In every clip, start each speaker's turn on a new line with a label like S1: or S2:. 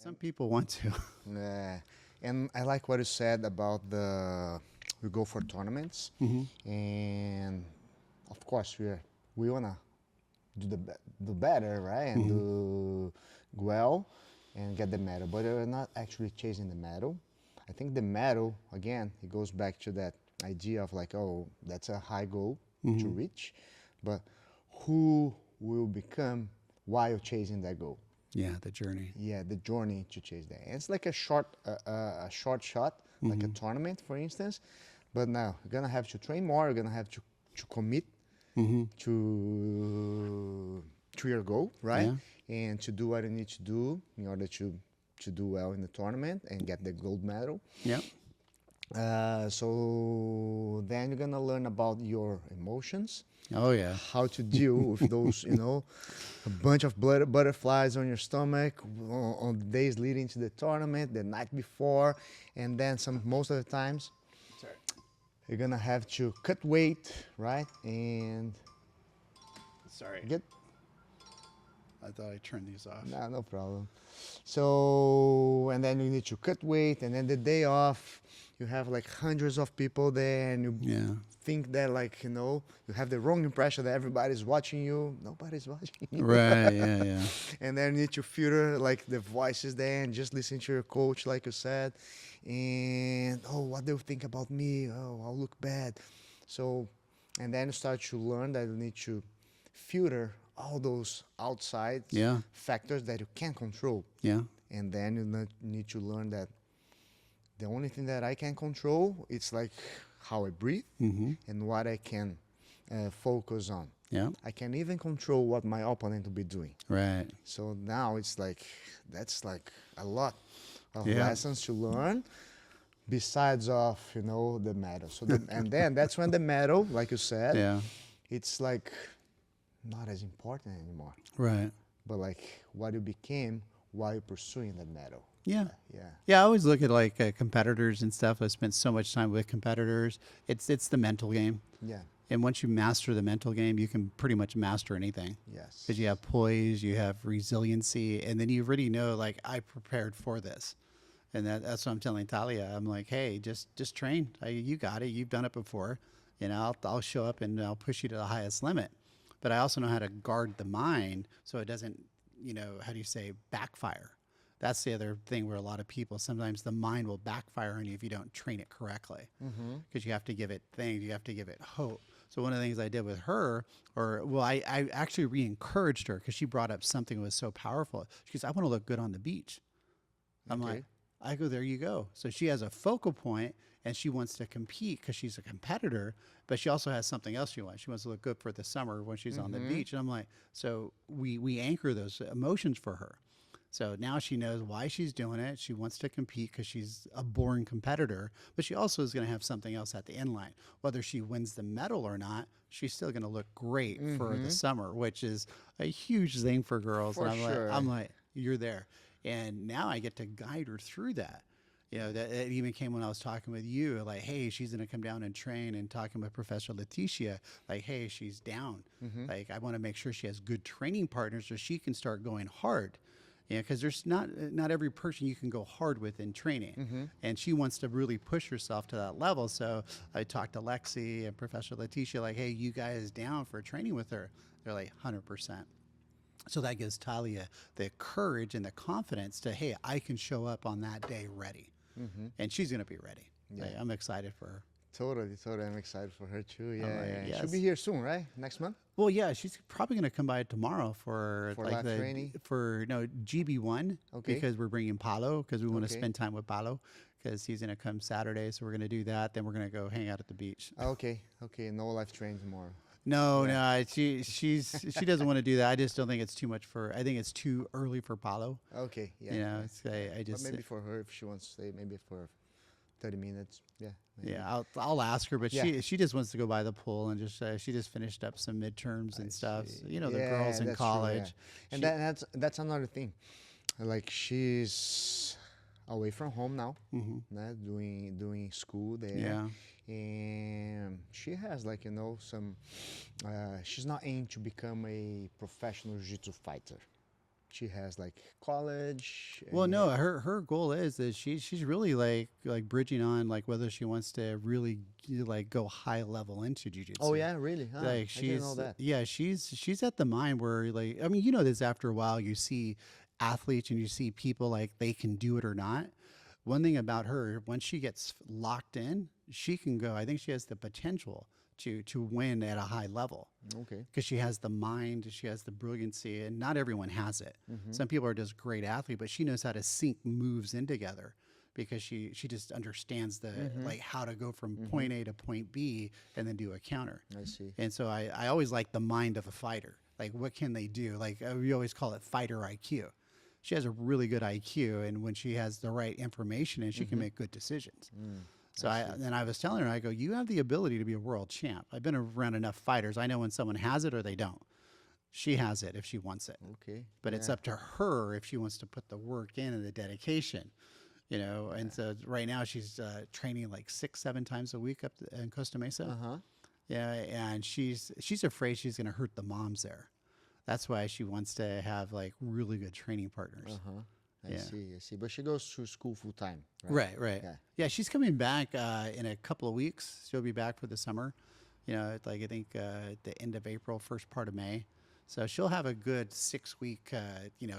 S1: Some people want to.
S2: Yeah. And I like what you said about we go for tournaments, and of course we wanna do better, right, and do well and get the medal, but we're not actually chasing the medal. I think the medal, again, it goes back to that idea of like, oh, that's a high goal to reach, but who will become while chasing that goal?
S1: Yeah, the journey.
S2: Yeah, the journey to chase that. And it's like a short shot, like a tournament, for instance. But now you're gonna have to train more. You're gonna have to commit to your goal, right?
S1: Yeah.
S2: And to do what you need to do in order to do well in the tournament and get the gold medal.
S1: Yeah.
S2: So then you're gonna learn about your emotions,
S1: Oh yeah.
S2: how to deal with those, a bunch of butterflies on your stomach on the days leading to the tournament, the night before, and then most of the times you're gonna have to cut weight, right? And
S1: Sorry.
S2: get
S1: I thought I turned these off.
S2: no problem. So, and then you need to cut weight, and then the day off, you have like hundreds of people there, and you think that like, you have the wrong impression that everybody's watching you. Nobody's watching you.
S1: Right. Yeah. Yeah.
S2: And then you need to filter like the voices there and just listen to your coach, like you said. And, oh, what they'll think about me. Oh, I'll look bad. So, and then you start to learn that you need to filter all those outside factors that you can't control.
S1: Yeah.
S2: And then you need to learn that the only thing that I can control, it's like how I breathe and what I can focus on.
S1: Yeah.
S2: I can even control what my opponent will be doing.
S1: Right.
S2: So now it's like, that's like a lot of lessons to learn besides of, the medal. So and then that's when the medal, like you said, it's like not as important anymore.
S1: Right.
S2: But like what you became while you're pursuing that medal.
S1: Yeah.
S2: Yeah.
S1: Yeah. I always look at like competitors and stuff. I spent so much time with competitors. It's the mental game.
S2: Yeah.
S1: And once you master the mental game, you can pretty much master anything.
S2: Yes.
S1: Because you have poise, you have resiliency, and then you already know, like, I prepared for this. And that's what I'm telling Talia. I'm like, hey, just train. You got it. You've done it before. I'll show up and I'll push you to the highest limit. But I also know how to guard the mind so it doesn't, how do you say, backfire. That's the other thing where a lot of people, sometimes the mind will backfire on you if you don't train it correctly. Because you have to give it things, you have to give it hope. So one of the things I did with her, I actually re-encouraged her because she brought up something that was so powerful. She goes, I want to look good on the beach. I'm like, I go, there you go. So she has a focal point and she wants to compete because she's a competitor, but she also has something else she wants. She wants to look good for the summer when she's on the beach. And I'm like, so we anchor those emotions for her. So now she knows why she's doing it. She wants to compete because she's a born competitor, but she also is going to have something else at the end line. Whether she wins the medal or not, she's still going to look great for the summer, which is a huge thing for girls.
S2: For
S1: and
S2: sure.
S1: I'm like, you're there. And now I get to guide her through that. That it even came when I was talking with you, like, hey, she's going to come down and train, and talking with Professor Leticia, like, hey, she's down. Like, I want to make sure she has good training partners so she can start going hard. Because there's not every person you can go hard with in training. And she wants to really push herself to that level. So I talked to Lexi and Professor Leticia, like, hey, you guys down for training with her? They're like, 100%. So that gives Talia the courage and the confidence to, hey, I can show up on that day ready. And she's going to be ready.
S2: Yeah.
S1: Like, I'm excited for her.
S2: Totally. I'm excited for her too. Yeah,
S1: like,
S2: yeah.
S1: yes.
S2: She'll be here soon, right? Next month?
S1: Well, yeah, she's probably going to come by tomorrow for like
S2: live training?
S1: For GB1.
S2: Okay.
S1: Because we're bringing Paulo because we want to
S2: Okay.
S1: spend time with Paulo because he's going to come Saturday. So we're going to do that. Then we're going to go hang out at the beach.
S2: Okay. No live training tomorrow.
S1: No, she doesn't want to do that. I just don't think it's too much I think it's too early for Paulo.
S2: Okay. Yeah.
S1: I just
S2: But maybe for her, if she wants to stay, maybe for 30 minutes. Yeah. Maybe.
S1: Yeah, I'll ask her, but
S2: Yeah.
S1: she just wants to go by the pool and just she just finished up some midterms and stuff. So, the girls in
S2: that's
S1: college.
S2: True, yeah. And that's another thing. Like she's away from home now, doing school there.
S1: Yeah.
S2: And she has like some. She's not aimed to become a professional jiu-jitsu fighter. she has like college.
S1: Well, no, her goal is that she's really like bridging on like whether she wants to really like go high level into
S2: Oh
S1: jujitsu.
S2: yeah, really? Huh?
S1: Like
S2: I didn't know that.
S1: she's at the mind where like I mean you know this after a while you see athletes and you see people like they can do it or not. One thing about her, once she gets locked in, she can go. I think she has the potential to win at a high level
S2: Okay.
S1: because she has the mind, she has the brilliancy, and not everyone has it. Some people are just great athletes, but she knows how to sync moves in together because she just understands the like how to go from point A to point B and then do a counter.
S2: I see.
S1: And so I always like the mind of a fighter. Like what can they do? Like we always call it fighter IQ. She has a really good IQ, and when she has the right information, and she can make good decisions. So I was telling her, I go, you have the ability to be a world champ. I've been around enough fighters. I know when someone has it or they don't. She has it if she wants it.
S2: Okay.
S1: But it's up to her if she wants to put the work in and the dedication, you know. And so right now she's training like 6-7 times a week up in Costa Mesa.
S2: Uh-huh.
S1: Yeah, and she's afraid she's going to hurt the moms there. That's why she wants to have like really good training partners.
S2: Uh-huh. I
S1: Yeah.
S2: see, I see. But she goes to school full time, right?
S1: Right, right.
S2: Yeah.
S1: Yeah, she's coming back in a couple of weeks. She'll be back for the summer. You know, like I think the end of April, first part of May. So she'll have a good 6-week,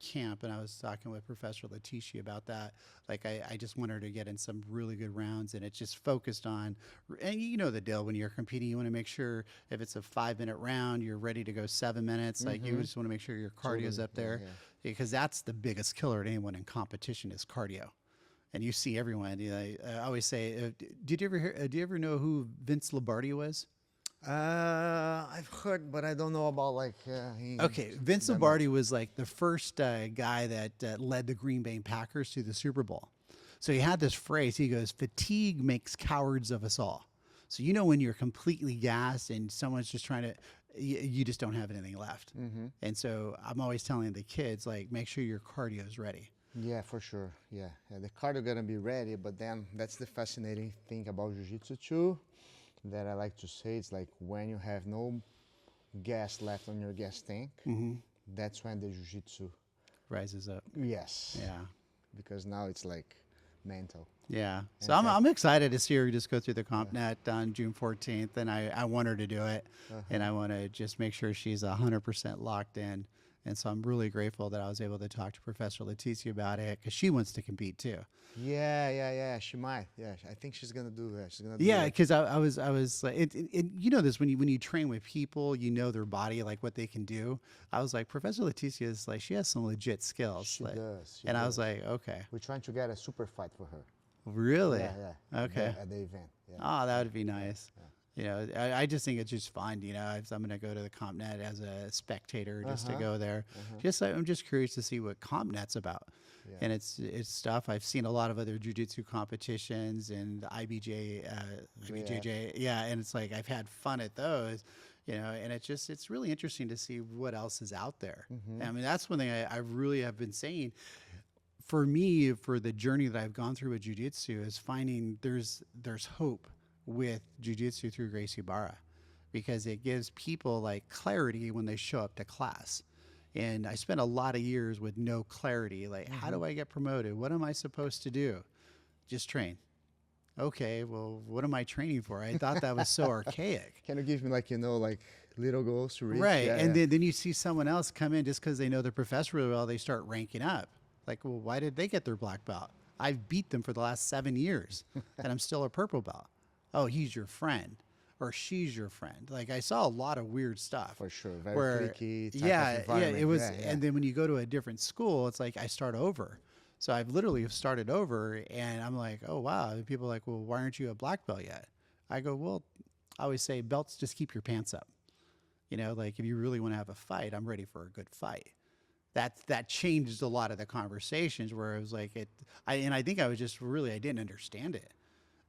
S1: camp. And I was talking with Professor Letitia about that. Like I just want her to get in some really good rounds, and it's just focused on. And you know the deal when you're competing, you want to make sure if it's a 5-minute round, you're ready to go 7 minutes. Like you just want to make sure your cardio's
S2: Totally.
S1: up there, because that's the biggest killer to anyone in competition is cardio. And you see everyone. You know, I always say, did you ever hear? Do you ever know who Vince Lombardi was?
S2: I've heard, but I don't know about like.
S1: Okay, Vince Lombardi was like the first guy that led the Green Bay Packers to the Super Bowl. So he had this phrase. He goes, "Fatigue makes cowards of us all." So you know when you're completely gassed and someone's just trying to, you just don't have anything left. And so I'm always telling the kids like, make sure your cardio is ready.
S2: Yeah, for sure. Yeah, the cardio gonna be ready, but then that's the fascinating thing about jiu-jitsu too, that I like to say. It's like when you have no gas left on your gas tank, that's when the jiu-jitsu.
S1: Rises up.
S2: Yes.
S1: Yeah.
S2: Because now it's like mental.
S1: Yeah. So I'm excited to see her just go through the CompNet on June 14th, and I want her to do it, and I want to just make sure she's 100% locked in. And so I'm really grateful that I was able to talk to Professor Leticia about it because she wants to compete too.
S2: Yeah. She might. Yeah, I think she's gonna do that. She's gonna.
S1: Yeah, because I was like, you know this when you train with people, you know their body, like what they can do. I was like, Professor Leticia is like, she has some legit skills.
S2: She
S1: like,
S2: does.
S1: and I was like, okay,
S2: We're trying to get a super fight for her.
S1: really?
S2: Yeah.
S1: Okay.
S2: At the event. Yeah.
S1: Oh, that would be nice. You know, I just think it's just fun. You know, I'm going to go to the CompNet as a spectator just to go there. I'm just curious to see what CompNet's about.
S2: Yeah.
S1: And it's stuff I've seen a lot of other jiu-jitsu competitions and IBJJ, and it's like I've had fun at those, you know, and it's really interesting to see what else is out there. I mean, that's one thing I really have been saying. For me, for the journey that I've gone through with jiu-jitsu is finding there's hope with jiu-jitsu through Gracie Barra, because it gives people like clarity when they show up to class. And I spent a lot of years with no clarity. Like, how do I get promoted? What am I supposed to do? Just train. Okay, well, what am I training for? I thought that was so archaic.
S2: Can you give me like little goals to reach?
S1: Right.
S2: Yeah,
S1: And then you see someone else come in just because they know the professor really well, they start ranking up. Like, well, why did they get their black belt? I've beat them for the last 7 years and I'm still a purple belt. Oh, he's your friend or she's your friend. Like I saw a lot of weird stuff.
S2: For sure. Very cliquey type of
S1: yeah,
S2: environment.
S1: it was.
S2: Yeah.
S1: And then when you go to a different school, it's like I start over. So I've literally started over, and I'm like, oh wow. And people are like, well, why aren't you a black belt yet? I go, well, I always say belts just keep your pants up. You know, like if you really want to have a fight, I'm ready for a good fight. That changed a lot of the conversations where it was like I think I was just really I didn't understand it.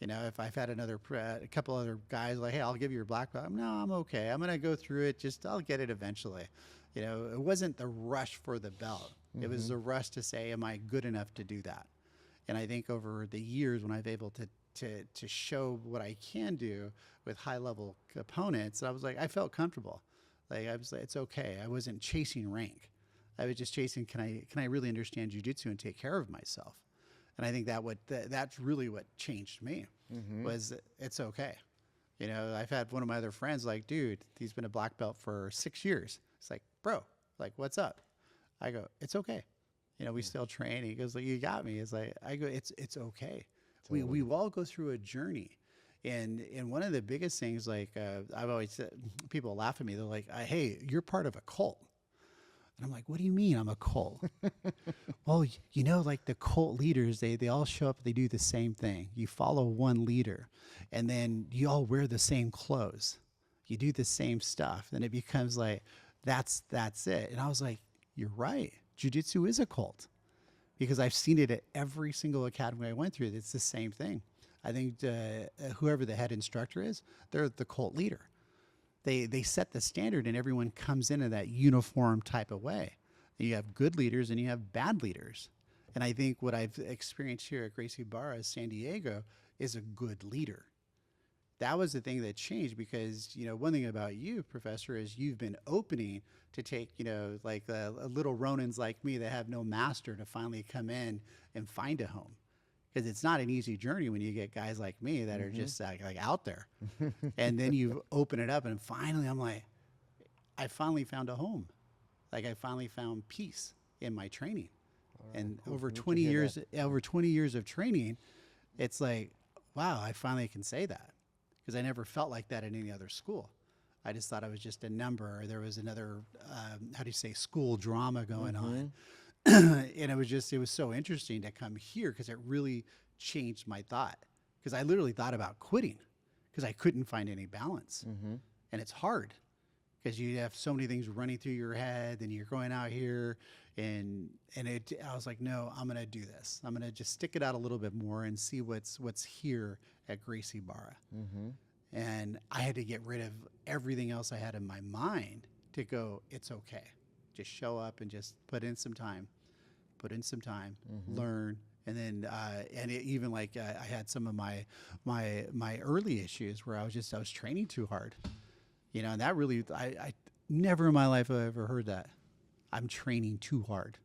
S1: You know, if I've had a couple other guys like, hey, I'll give you your black belt. No, I'm okay. I'm gonna go through it. I'll get it eventually. You know, it wasn't the rush for the belt. It was the rush to say, am I good enough to do that? And I think over the years when I've able to show what I can do with high level opponents, I was like, I felt comfortable. Like I was like, it's okay. I wasn't chasing rank. I was just chasing, can I really understand jiu-jitsu and take care of myself? And I think that's really what changed me was it's okay. You know, I've had one of my other friends like, dude, he's been a black belt for 6 years. It's like, bro, like, what's up? I go, it's okay. You know, we still train. He goes, like, you got me. It's like, I go, it's okay. We all go through a journey. And one of the biggest things, like, I've always said, people laugh at me. They're like, hey, you're part of a cult. And I'm like, what do you mean I'm a cult? Well, you know, like the cult leaders, they all show up, they do the same thing. You follow one leader, and then you all wear the same clothes. You do the same stuff. And it becomes like, that's it. And I was like, you're right. Jiu-jitsu is a cult because I've seen it at every single academy I went through. It's the same thing. I think whoever the head instructor is, they're the cult leader. They set the standard and everyone comes into that uniform type of way. You have good leaders and you have bad leaders. And I think what I've experienced here at Gracie Barra, San Diego, is a good leader. That was the thing that changed because, you know, one thing about you, Professor, is you've been opening to take, you know, like little Ronins like me that have no master to finally come in and find a home. Because it's not an easy journey when you get guys like me that are just like out there. And then you open it up and finally I'm like, I finally found a home. Like I finally found peace in my training. Right, and cool. over 20 years of training, it's like, wow, I finally can say that. Because I never felt like that in any other school. I just thought I was just a number or there was another, how do you say, school drama going on. And it was so interesting to come here because it really changed my thought. Because I literally thought about quitting because I couldn't find any balance. And it's hard because you have so many things running through your head and you're going out here I was like, no, I'm going to do this. I'm going to just stick it out a little bit more and see what's here at Gracie Barra. And I had to get rid of everything else I had in my mind to go, it's okay. Just show up and just put in some time, learn. And then, even like I had some of my early issues where I was training too hard, you know, and that really, I never in my life have ever heard that I'm training too hard.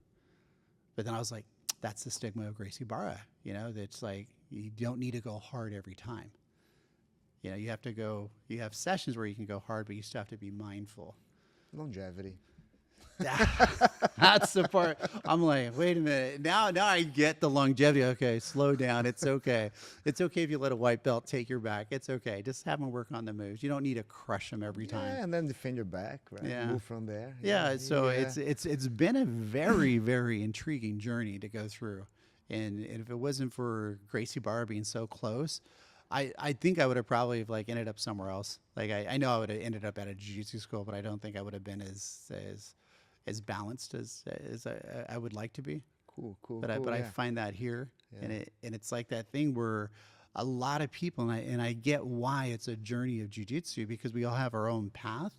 S1: But then I was like, that's the stigma of Gracie Barra, you know, that's like, you don't need to go hard every time. You know, you have sessions where you can go hard, but you still have to be mindful.
S2: Longevity.
S1: That's the part. I'm like, wait a minute. Now I get the longevity. Okay, slow down. It's okay. It's okay if you let a white belt take your back. It's okay. Just have them work on the moves. You don't need to crush them every time.
S2: Yeah, and then defend your back, right?
S1: Yeah.
S2: Move from there.
S1: Yeah. So it's been a very, very intriguing journey to go through. And if it wasn't for Gracie Barra being so close, I think I would have probably like ended up somewhere else. Like I know I would have ended up at a jiu-jitsu school, but I don't think I would have been as balanced as I would like to be.
S2: Cool.
S1: But I find that here, and it's like that thing where a lot of people, and I get why it's a journey of jiu-jitsu because we all have our own path.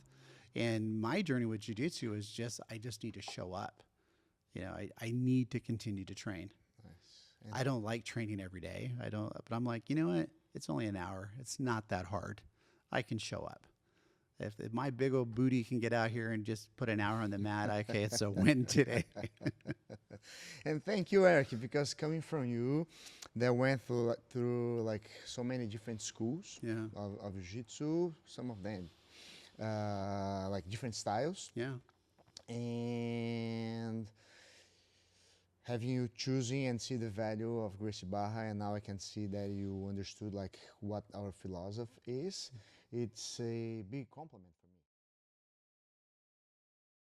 S1: And my journey with jiu-jitsu is I just need to show up. You know, I need to continue to train. Nice. I don't like training every day. But I'm like, you know what? It's only an hour. It's not that hard. I can show up. If my big old booty can get out here and just put an hour on the mat, okay, it's a win today.
S2: And thank you, Eric, because coming from you, that went through like so many different schools of jiu-jitsu, some of them like different styles.
S1: Yeah.
S2: And having you choosing and see the value of Gracie Barra, and now I can see that you understood like what our philosophy is. It's a big compliment for me.